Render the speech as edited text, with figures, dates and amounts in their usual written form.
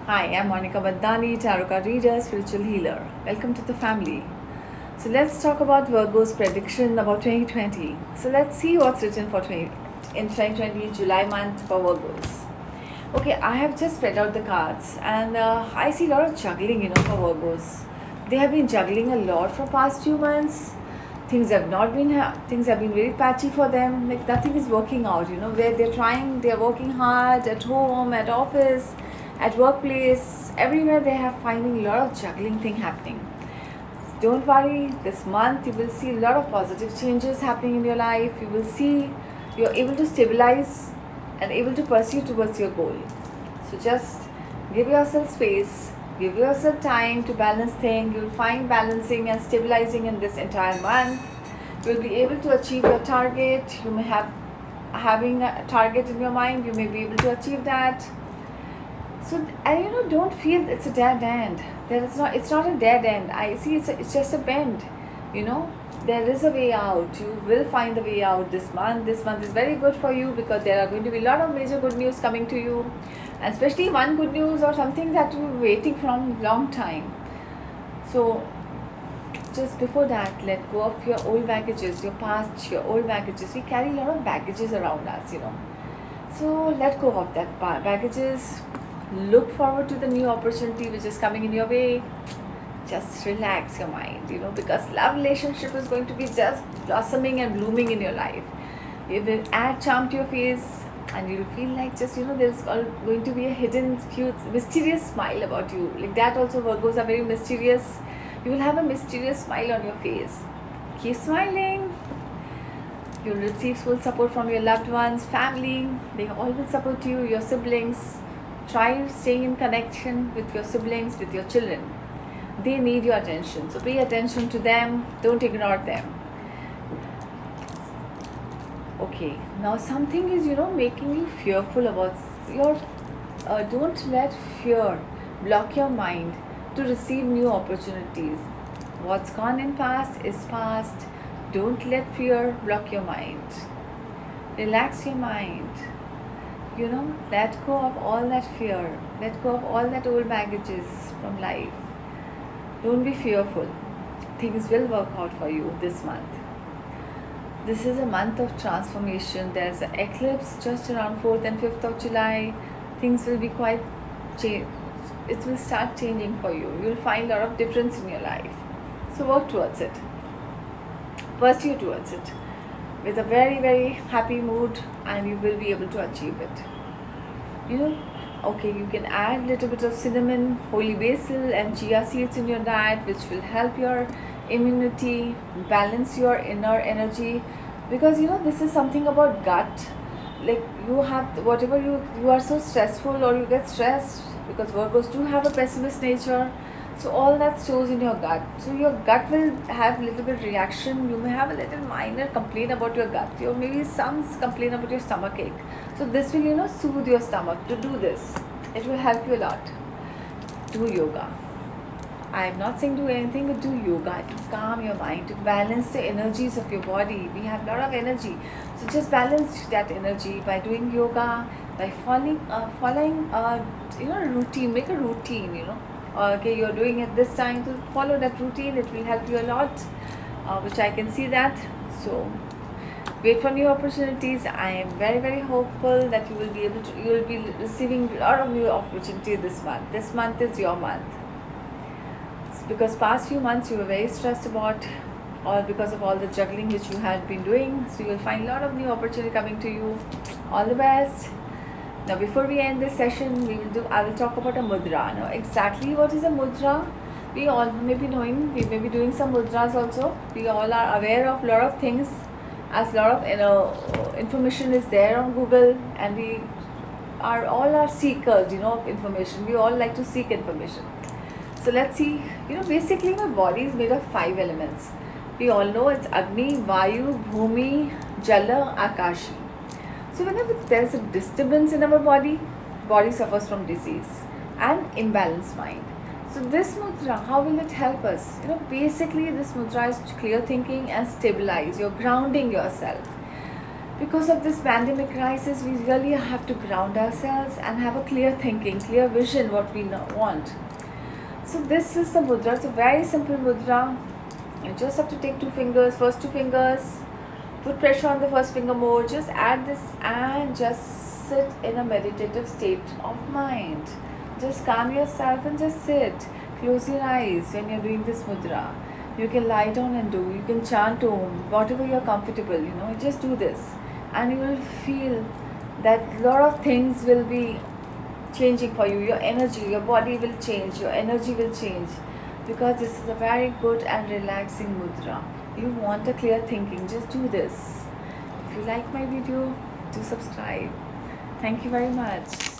Hi, I'm Monica Bandani, Tarot card reader, spiritual healer. Welcome to the family. So let's talk about Virgo's prediction about 2020. So let's see what's written for 2020 July month for Virgos. Okay, I have just spread out the cards, and I see a lot of juggling, for Virgos. They have been juggling a lot for past few months. Things have been very patchy for them. Like nothing is working out. Where they're working hard at home, at office, at workplace, everywhere they have finding a lot of juggling thing happening. Don't worry, this month you will see a lot of positive changes happening in your life. You will see you're able to stabilize and able to pursue towards your goal. So just give yourself space, give yourself time to balance things. You'll find balancing and stabilizing in this entire month. You'll be able to achieve your target. You may have having a target in your mind, you may be able to achieve that. So, and don't feel it's a dead end. It's not a dead end. I see it's just a bend. There is a way out. You will find the way out this month. This month is very good for you because there are going to be a lot of major good news coming to you, and especially one good news or something that you were waiting from long time. So, just before that, let go of your old baggages, your past, your old baggages. We carry a lot of baggages around us. So let go of that baggages. Look forward to the new opportunity which is coming in your way. Just relax your mind, because love relationship is going to be just blossoming and blooming in your life. You will add charm to your face, and you'll feel like just there's going to be a hidden, cute, mysterious smile about you. Like that also, Virgos are very mysterious. You will have a mysterious smile on your face. Keep smiling. You'll receive full support from your loved ones, family. They all will support you, your siblings. Try staying in connection with your siblings, with your children. They need your attention. So pay attention to them. Don't ignore them. Okay. Now something is, making you fearful about your... don't let fear block your mind to receive new opportunities. What's gone in past is past. Don't let fear block your mind. Relax your mind. Let go of all that fear. Let go of all that old baggages from life. Don't be fearful. Things will work out for you this month. This is a month of transformation. There's an eclipse just around 4th and 5th of July. Things will be quite change. It will start changing for you. You'll find a lot of difference in your life. So work towards it. Pursue towards it with a very, very happy mood, and you will be able to achieve it. Okay, you can add a little bit of cinnamon, holy basil, and chia seeds in your diet, which will help your immunity, balance your inner energy, because this is something about gut. Like you have whatever you are so stressful, or you get stressed because Virgos do have a pessimist nature. So all that shows in your gut. So your gut will have a little bit reaction. You may have a little minor complaint about your gut. Or maybe some complaint about your stomach ache. So this will, soothe your stomach to do this. It will help you a lot. Do yoga. I am not saying do anything, but do yoga to calm your mind, to balance the energies of your body. We have a lot of energy. So just balance that energy by doing yoga, by following a routine. Make a routine, okay, you're doing it this time, to follow that routine. It will help you a lot, which I can see that. So wait for new opportunities. I am very, very hopeful that you will be receiving a lot of new opportunities this month. This month is your month. It's because past few months you were very stressed about, or because of all the juggling which you had been doing. So you will find a lot of new opportunity coming to you. All the best. Now, before we end this session, I will talk about a mudra. Now, exactly what is a mudra? We all may be knowing. We may be doing some mudras also. We all are aware of a lot of things, as a lot of information is there on Google, and we are all seekers, of information. We all like to seek information. So let's see. Basically, my body is made of 5 elements. We all know it's Agni, Vayu, Bhumi, Jala, Akashi. So whenever there is a disturbance in our body suffers from disease and imbalanced mind. So this mudra, how will it help us? Basically this mudra is to clear thinking and stabilize. You're grounding yourself. Because of this pandemic crisis, we really have to ground ourselves and have a clear thinking, clear vision what we want. So this is the mudra. It's a very simple mudra. You just have to take two fingers, first two fingers, put pressure on the first finger more, just add this and just sit in a meditative state of mind. Just calm yourself and just sit. Close your eyes when you're doing this mudra. You can lie down and do, you can chant Om, whatever you're comfortable, just do this. And you will feel that a lot of things will be changing for you. Your energy, your body will change, your energy will change, because this is a very good and relaxing mudra. You want a clear thinking, just do this. If you like my video, do subscribe. Thank you very much.